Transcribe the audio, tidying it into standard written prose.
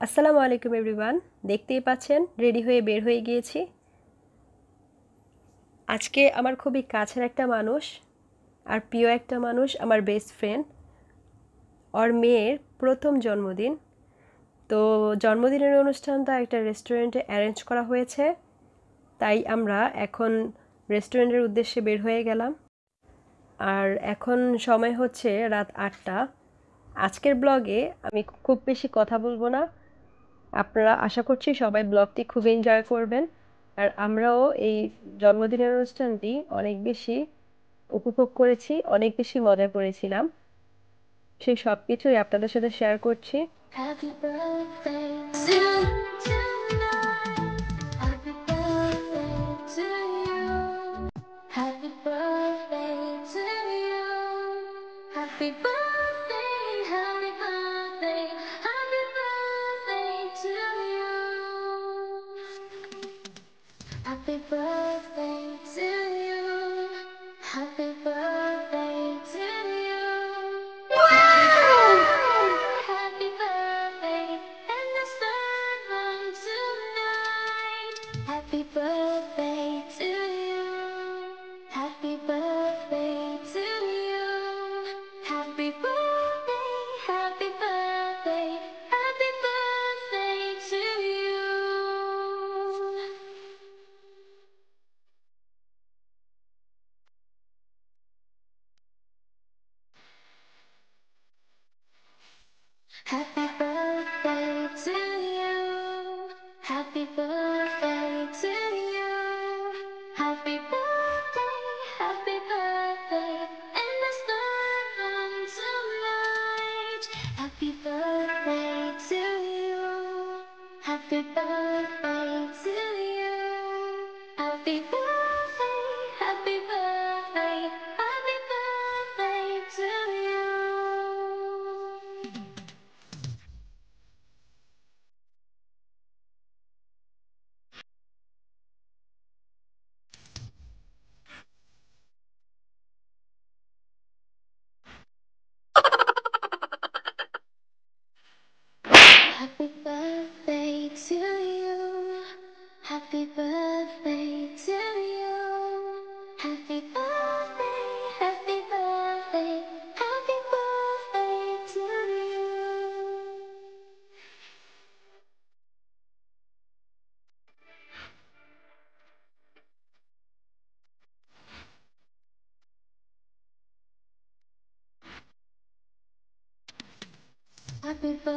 আসসালামু আলাইকুম এভরিওয়ান। দেখতেই পাচ্ছেন রেডি হয়ে বের হয়ে গিয়েছি। আজকে আমার খুবই কাছের একটা মানুষ আর প্রিয় একটা মানুষ, আমার বেস্ট ফ্রেন্ড, ওর মেয়ের প্রথম জন্মদিন। তো জন্মদিনের অনুষ্ঠানটা একটা রেস্টুরেন্টে অ্যারেঞ্জ করা হয়েছে, তাই আমরা এখন রেস্টুরেন্টের উদ্দেশ্যে বের হয়ে গেলাম। আর এখন সময় হচ্ছে রাত 8টা। আজকের ব্লগে আমি খুব বেশি কথা বলবো না। আপনারা আশা করছি সবাই ব্লগটি খুব এনজয় করবেন। আর আমরাও এই জন্মদিনের অনুষ্ঠানটি অনেক বেশি উপভোগ করেছি, অনেক বেশি মজা করেছিলাম। সেই সব কিছুই আপনাদের সাথে শেয়ার করছি। Happy birthday to tonight. Happy birthday to you. Happy birthday to you. Happy birthday, happy birthday, happy birthday to you. Happy birthday to you. Happy birthday to you. Happy birthday, and the sun on tonight. Happy birthday to you. Happy birthday to you. Happy birthday, happy birthday, happy birthday to you. Happy birthday to you. Happy birthday to you. Happy birthday, happy birthday, and the sun comes tonight. Happy birthday to you. Happy birthday to you. Happy birthday, happy birthday, happy birthday to you. Happy birthday to you. Happy birthday to you. Happy birthday, happy birthday, happy birthday to you. Happy birthday.